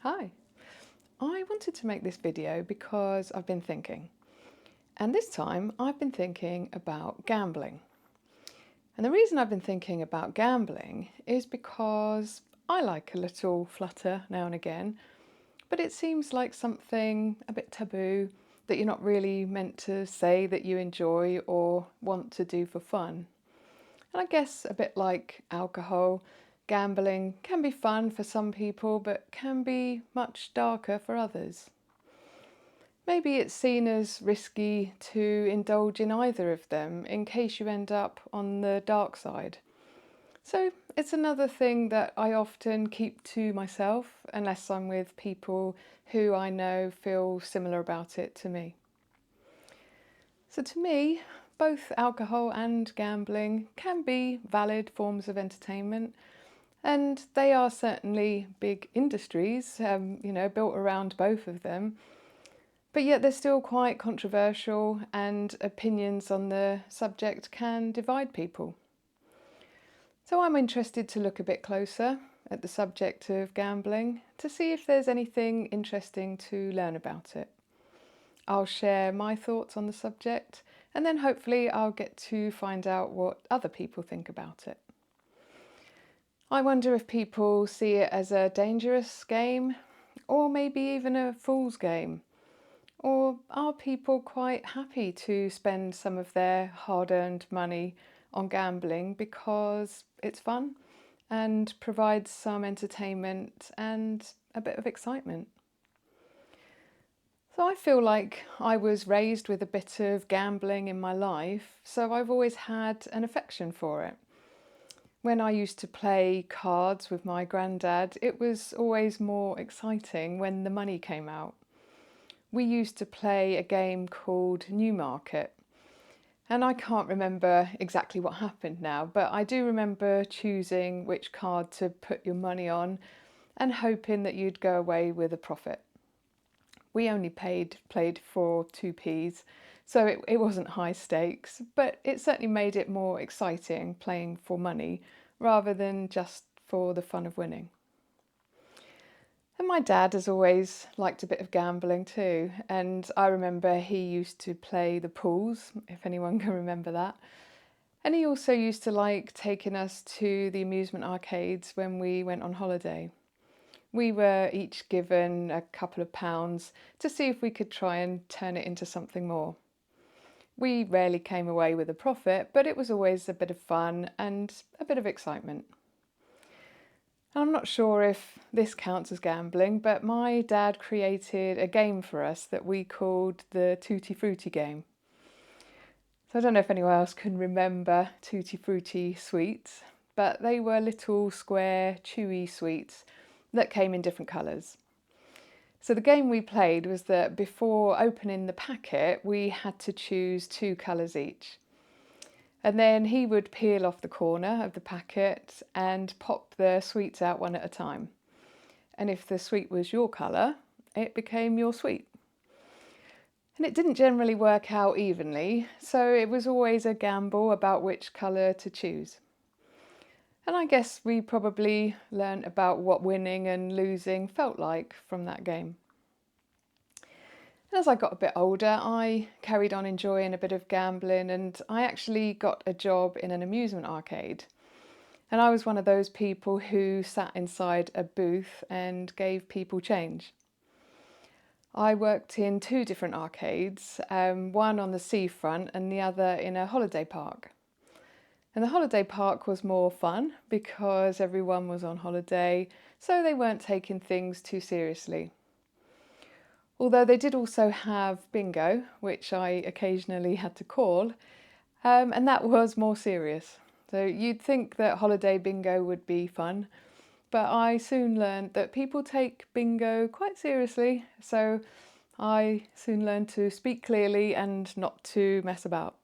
Hi, I wanted to make this video because I've been thinking, and this time I've been thinking about gambling. And the reason I've been thinking about gambling is because I like a little flutter now and again, but it seems like something a bit taboo that you're not really meant to say that you enjoy or want to do for fun. And I guess a bit like alcohol, gambling can be fun for some people, but can be much darker for others. Maybe it's seen as risky to indulge in either of them in case you end up on the dark side. So it's another thing that I often keep to myself unless I'm with people who I know feel similar about it to me. So to me, both alcohol and gambling can be valid forms of entertainment, and they are certainly big industries, built around both of them. But yet they're still quite controversial, and opinions on the subject can divide people. So I'm interested to look a bit closer at the subject of gambling to see if there's anything interesting to learn about it. I'll share my thoughts on the subject, and then hopefully I'll get to find out what other people think about it. I wonder if people see it as a dangerous game, or maybe even a fool's game. Or are people quite happy to spend some of their hard-earned money on gambling because it's fun and provides some entertainment and a bit of excitement? So I feel like I was raised with a bit of gambling in my life, so I've always had an affection for it. When I used to play cards with my granddad, it was always more exciting when the money came out. We used to play a game called Newmarket, and I can't remember exactly what happened now, but I do remember choosing which card to put your money on and hoping that you'd go away with a profit. We only played for 2p's, so it wasn't high stakes, but it certainly made it more exciting playing for money rather than just for the fun of winning. And my dad has always liked a bit of gambling too, and I remember he used to play the pools, if anyone can remember that. And he also used to like taking us to the amusement arcades when we went on holiday. We were each given a couple of pounds to see if we could try and turn it into something more. We rarely came away with a profit, but it was always a bit of fun and a bit of excitement. I'm not sure if this counts as gambling, but my dad created a game for us that we called the Tutti Frutti game. So I don't know if anyone else can remember Tutti Frutti sweets, but they were little square, chewy sweets that came in different colours. So the game we played was that before opening the packet, we had to choose 2 colours each. And then he would peel off the corner of the packet and pop the sweets out one at a time. And if the sweet was your colour, it became your sweet. And it didn't generally work out evenly, so it was always a gamble about which colour to choose. And I guess we probably learnt about what winning and losing felt like from that game. And as I got a bit older, I carried on enjoying a bit of gambling, and I actually got a job in an amusement arcade. And I was one of those people who sat inside a booth and gave people change. I worked in 2 different arcades, one on the seafront and the other in a holiday park. And the holiday park was more fun because everyone was on holiday, so they weren't taking things too seriously. Although they did also have bingo, which I occasionally had to call, and that was more serious. So you'd think that holiday bingo would be fun, but I soon learned that people take bingo quite seriously, so I soon learned to speak clearly and not to mess about.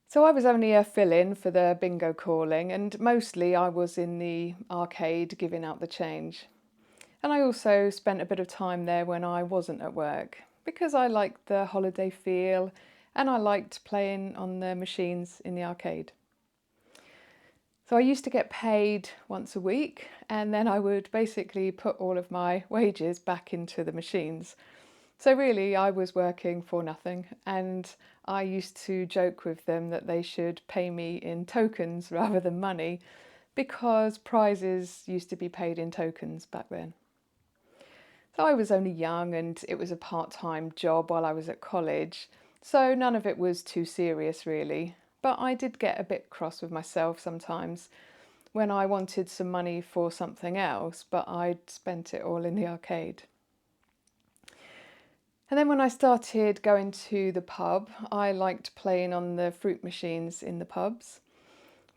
So I was only a fill-in for the bingo calling, and mostly I was in the arcade giving out the change. And I also spent a bit of time there when I wasn't at work, because I liked the holiday feel and I liked playing on the machines in the arcade. So I used to get paid once a week, and then I would basically put all of my wages back into the machines. So really, I was working for nothing, and I used to joke with them that they should pay me in tokens rather than money, because prizes used to be paid in tokens back then. So I was only young, and it was a part-time job while I was at college, so none of it was too serious really. But I did get a bit cross with myself sometimes when I wanted some money for something else, but I'd spent it all in the arcade. And then when I started going to the pub, I liked playing on the fruit machines in the pubs,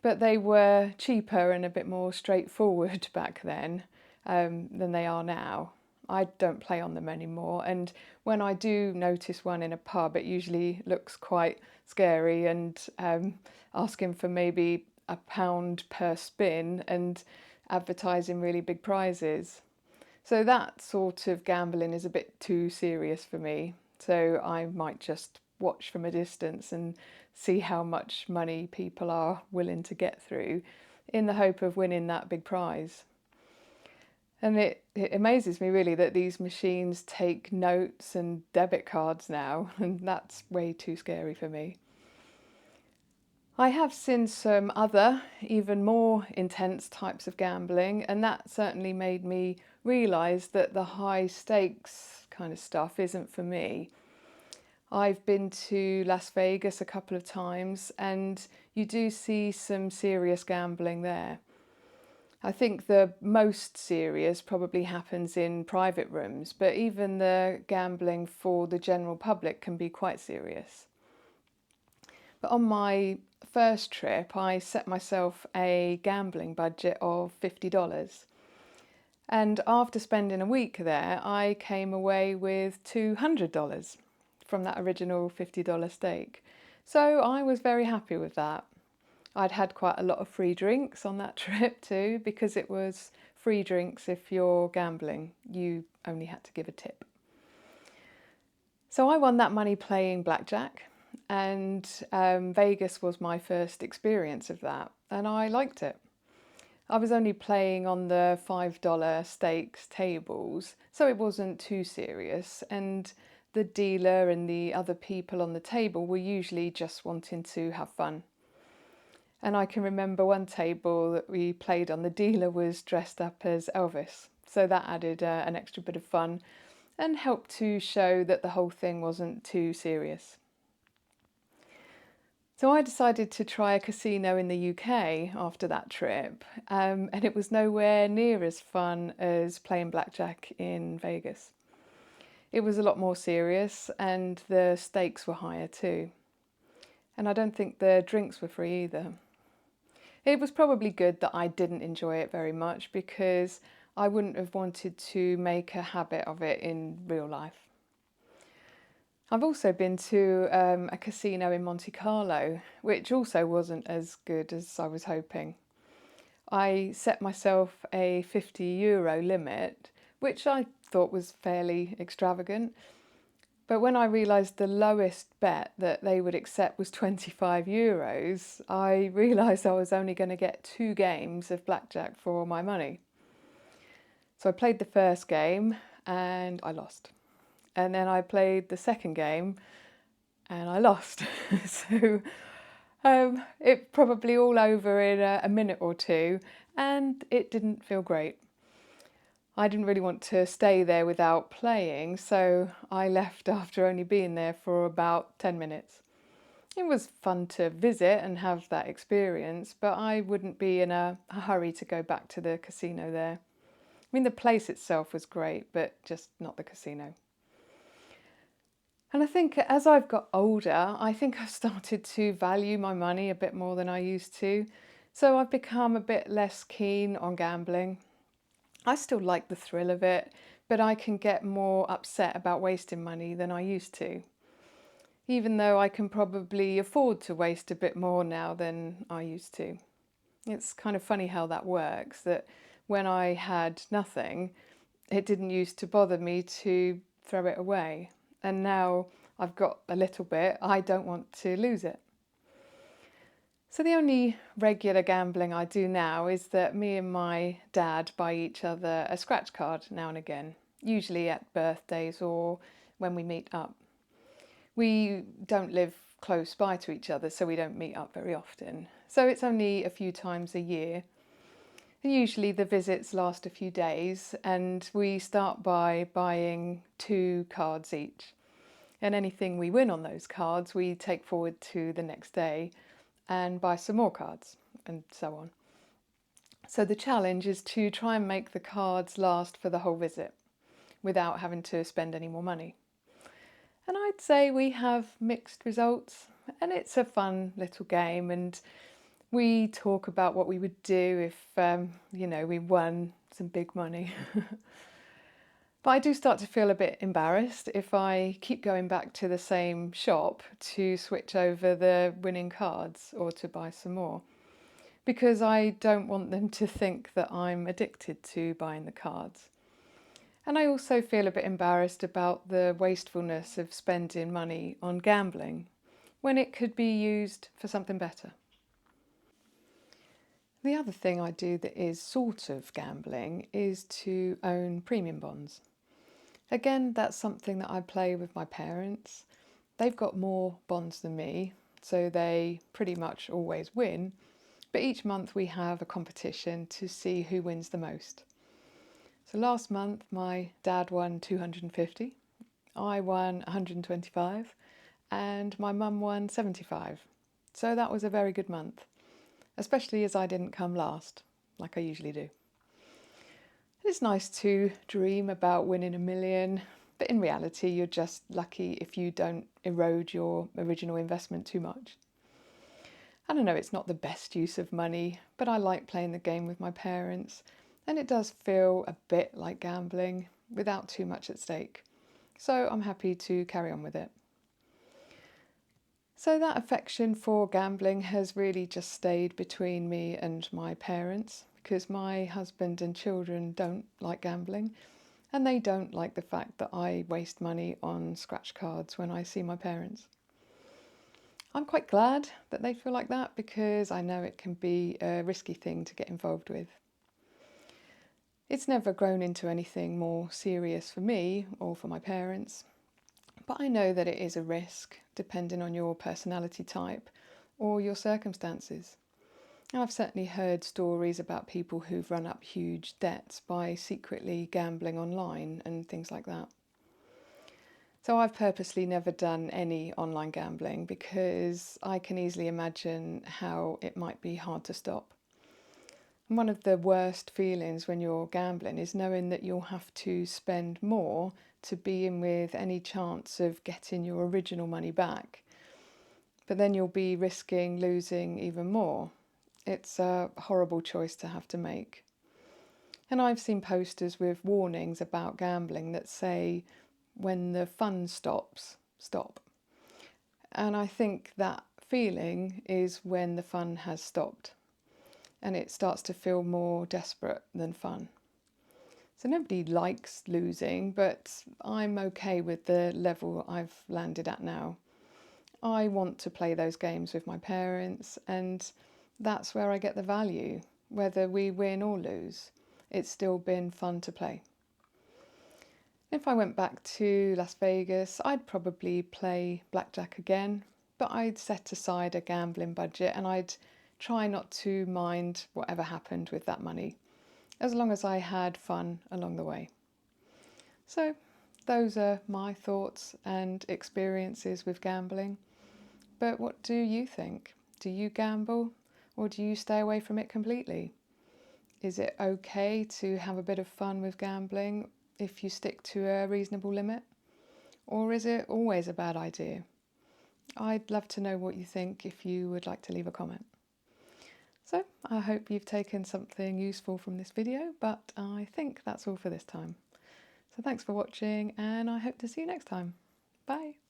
but they were cheaper and a bit more straightforward back then than they are now. I don't play on them anymore, and when I do notice one in a pub, it usually looks quite scary and asking for maybe £1 per spin and advertising really big prizes. So that sort of gambling is a bit too serious for me. So I might just watch from a distance and see how much money people are willing to get through in the hope of winning that big prize. And it amazes me really that these machines take notes and debit cards now, and that's way too scary for me. I have seen some other, even more intense types of gambling, and that certainly made me realise that the high stakes kind of stuff isn't for me. I've been to Las Vegas a couple of times, and you do see some serious gambling there. I think the most serious probably happens in private rooms, but even the gambling for the general public can be quite serious. But on my first trip, I set myself a gambling budget of $50. And after spending a week there, I came away with $200 from that original $50 stake. So I was very happy with that. I'd had quite a lot of free drinks on that trip too, because it was free drinks if you're gambling. You only had to give a tip. So I won that money playing blackjack, and Vegas was my first experience of that, and I liked it. I was only playing on the $5 stakes tables, so it wasn't too serious, and the dealer and the other people on the table were usually just wanting to have fun. And I can remember one table that we played on, the dealer was dressed up as Elvis, so that added an extra bit of fun and helped to show that the whole thing wasn't too serious. So I decided to try a casino in the UK after that trip, and it was nowhere near as fun as playing blackjack in Vegas. It was a lot more serious, and the stakes were higher too. And I don't think the drinks were free either. It was probably good that I didn't enjoy it very much, because I wouldn't have wanted to make a habit of it in real life. I've also been to a casino in Monte Carlo, which also wasn't as good as I was hoping. I set myself a €50 limit, which I thought was fairly extravagant. But when I realised the lowest bet that they would accept was €25, I realised I was only going to get 2 games of blackjack for my money. So I played the first game and I lost. And then I played the second game and I lost. So it probably all over in a minute or two, and it didn't feel great. I didn't really want to stay there without playing, so I left after only being there for about 10 minutes. It was fun to visit and have that experience, but I wouldn't be in a hurry to go back to the casino there. I mean, the place itself was great, but just not the casino. And I think as I've got older, I think I've started to value my money a bit more than I used to. So I've become a bit less keen on gambling. I still like the thrill of it, but I can get more upset about wasting money than I used to. Even though I can probably afford to waste a bit more now than I used to. It's kind of funny how that works, that when I had nothing, it didn't used to bother me to throw it away. And now I've got a little bit, I don't want to lose it. So the only regular gambling I do now is that me and my dad buy each other a scratch card now and again, usually at birthdays or when we meet up. We don't live close by to each other, so we don't meet up very often. So it's only a few times a year. And usually the visits last a few days, and we start by buying 2 cards each. And anything we win on those cards, we take forward to the next day and buy some more cards, and so on. So the challenge is to try and make the cards last for the whole visit without having to spend any more money. And I'd say we have mixed results, and it's a fun little game, and we talk about what we would do if, we won some big money. But I do start to feel a bit embarrassed if I keep going back to the same shop to switch over the winning cards or to buy some more, because I don't want them to think that I'm addicted to buying the cards. And I also feel a bit embarrassed about the wastefulness of spending money on gambling when it could be used for something better. The other thing I do that is sort of gambling is to own premium bonds. Again, that's something that I play with my parents. They've got more bonds than me, so they pretty much always win. But each month we have a competition to see who wins the most. So last month my dad won 250, I won 125, and my mum won 75. So that was a very good month, especially as I didn't come last, like I usually do. It's nice to dream about winning $1 million, but in reality you're just lucky if you don't erode your original investment too much. I don't know, it's not the best use of money, but I like playing the game with my parents, and it does feel a bit like gambling without too much at stake. So I'm happy to carry on with it. So that affection for gambling has really just stayed between me and my parents, because my husband and children don't like gambling, and they don't like the fact that I waste money on scratch cards when I see my parents. I'm quite glad that they feel like that, because I know it can be a risky thing to get involved with. It's never grown into anything more serious for me or for my parents, but I know that it is a risk depending on your personality type or your circumstances. I've certainly heard stories about people who've run up huge debts by secretly gambling online and things like that. So I've purposely never done any online gambling because I can easily imagine how it might be hard to stop. And one of the worst feelings when you're gambling is knowing that you'll have to spend more to be in with any chance of getting your original money back. But then you'll be risking losing even more. It's a horrible choice to have to make. And I've seen posters with warnings about gambling that say, when the fun stops, stop. And I think that feeling is when the fun has stopped and it starts to feel more desperate than fun. So nobody likes losing, but I'm okay with the level I've landed at now. I want to play those games with my parents, and that's where I get the value. Whether we win or lose, it's still been fun to play. If I went back to Las Vegas, I'd probably play blackjack again, but I'd set aside a gambling budget and I'd try not to mind whatever happened with that money, as long as I had fun along the way. So those are my thoughts and experiences with gambling. But what do you think? Do you gamble, or do you stay away from it completely? Is it okay to have a bit of fun with gambling if you stick to a reasonable limit? Or is it always a bad idea? I'd love to know what you think if you would like to leave a comment. So I hope you've taken something useful from this video, but I think that's all for this time. So thanks for watching, and I hope to see you next time. Bye!